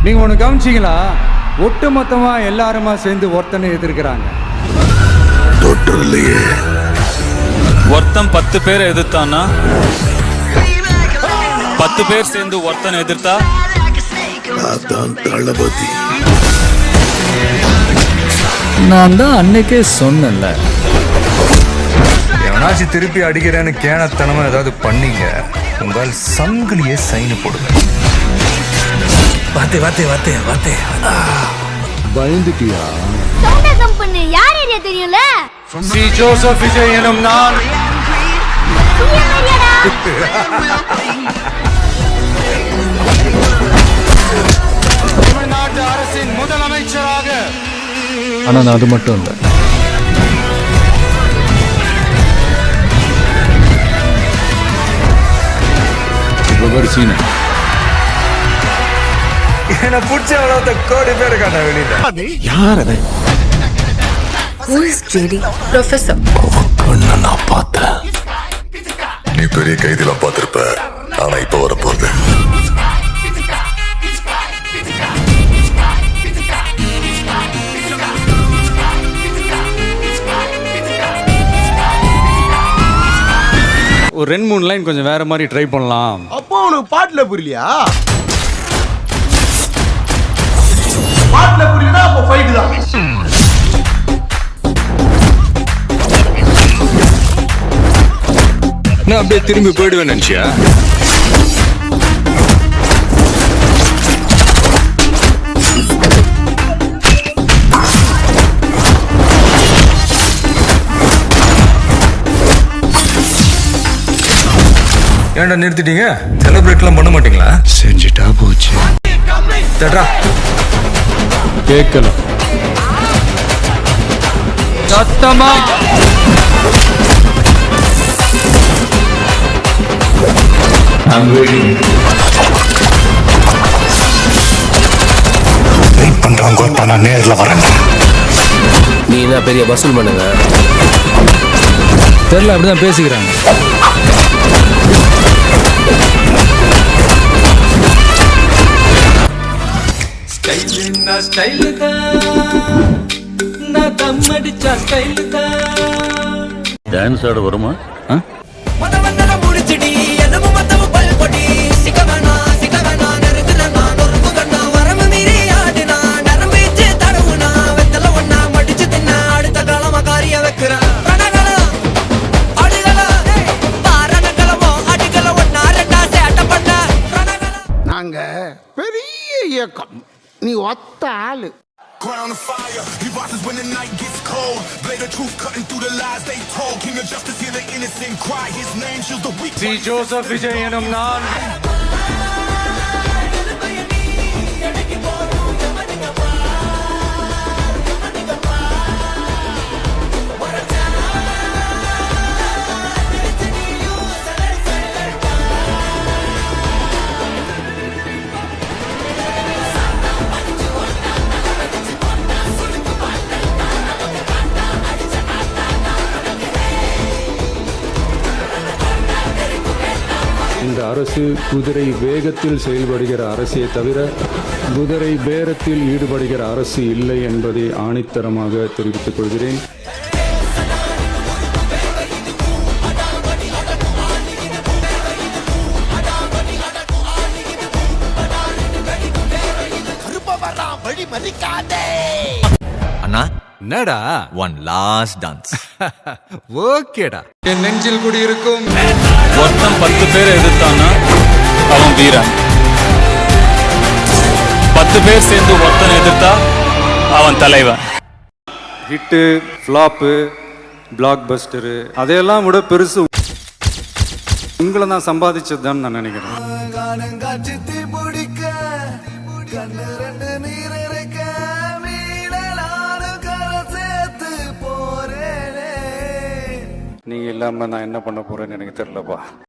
நீங்க ஒண்ணு கவனிச்சீங்களா? ஒட்டு மொத்தமா எல்லாருமா சேர்ந்து ஒருத்தனை எதிர்க்கிறாங்க. ஒருத்தன் 10 பேரை எதிர்த்தானா 10 பேர் சேர்ந்து ஒருத்தனை எதிர்த்தா தளபதி. நான் தான் அன்னைக்கே சொன்னேன்ல, எவனாச்சும் திருப்பி அடிக்கிறேன்னு கேனத்தனமா ஏதாவது பண்ணீங்க, உங்கள் சங்கிலியே சைனு போடுங்க. வாத்தே வாத்தே வாத்தே வாத்தே. பயந்துட்டியா? சவுண்ட கம்பெனி யார் ஏரியா தெரியும்ல? சி ஜோசப் விஜய் எனும் நான் தமிழ்நாட்டு அரசின் முதலமைச்சராக. ஆனா நான் அது மட்டும் இல்லை. சீன என்ன பிடிச்ச அவ்வளவு கோடி பேர் இருக்காங்க வெளியில. யார் அது? Who is JD? Professor. நான் பார்த்தேன். நீ பெரிய கைதிலாம் பார்த்திருப்ப, ஆனா இப்ப வரப்போகுது. ஒரு 2-3 லைன் கொஞ்சம் வேற மாதிரி ட்ரை பண்ணலாம். அப்போ உனக்கு பாட்டுல புரியலையா? பாட்டுல புரியலனா அப்போ ஃபைட் தான். நான் அப்படியே திரும்பி போயிடுவேன் நினைச்சியா? ஏன்டா நிறுத்திட்டீங்க? செலிப்ரேட்லாம் பண்ண மாட்டீங்களா? செஞ்சுட்டா போச்சு. தட்ரா கேட்கல சத்தமா வெயிட் பண்றவங்க நான் நேர்ல வரேன். நீ என்ன பெரிய வசூல் பண்ணுங்க? தெரியல, அப்படிதான் பேசிக்கிறாங்க. டான்ஸ் ஆட வருமா? நாங்க பெரிய இயக்கம், நீ ஒத்த ஆளு. Crown of fire, he rises when the night gets cold. Blade of truth cutting through the lies they told. King of justice, hear the innocent cry. His name shields the weak. C Joseph Vijay எனும் நான் இந்த அரசு குதிரை வேகத்தில் செயல்படுகிற அரசே தவிர குதிரை பேரத்தில் ஈடுபடுகிற அரசு இல்லை என்பதை ஆணித்தரமாக தெரிவித்துக் கொள்கிறேன். அண்ணா என்னடா? One last dance. ஓகேடா. என் நெஞ்சில் குடியிருக்கும் ஒருத்தன் 10 பேரை எதிர்த்தானா அவன் வீரன். 10 பேர் சேர்ந்து ஒருத்தனை எதிர்த்தா அவன் தலைவன். ஹிட்டு, ஃப்ளாப்பு, பிளாக் பஸ்டரு அதையெல்லாம் விட பெருசு உங்களை நான் சம்பாதிச்சதுதான் நான் நினைக்கிறேன். நீங்க இல்லாம நான் என்ன பண்ண போறேன்னு எனக்கு தெரியலப்பா.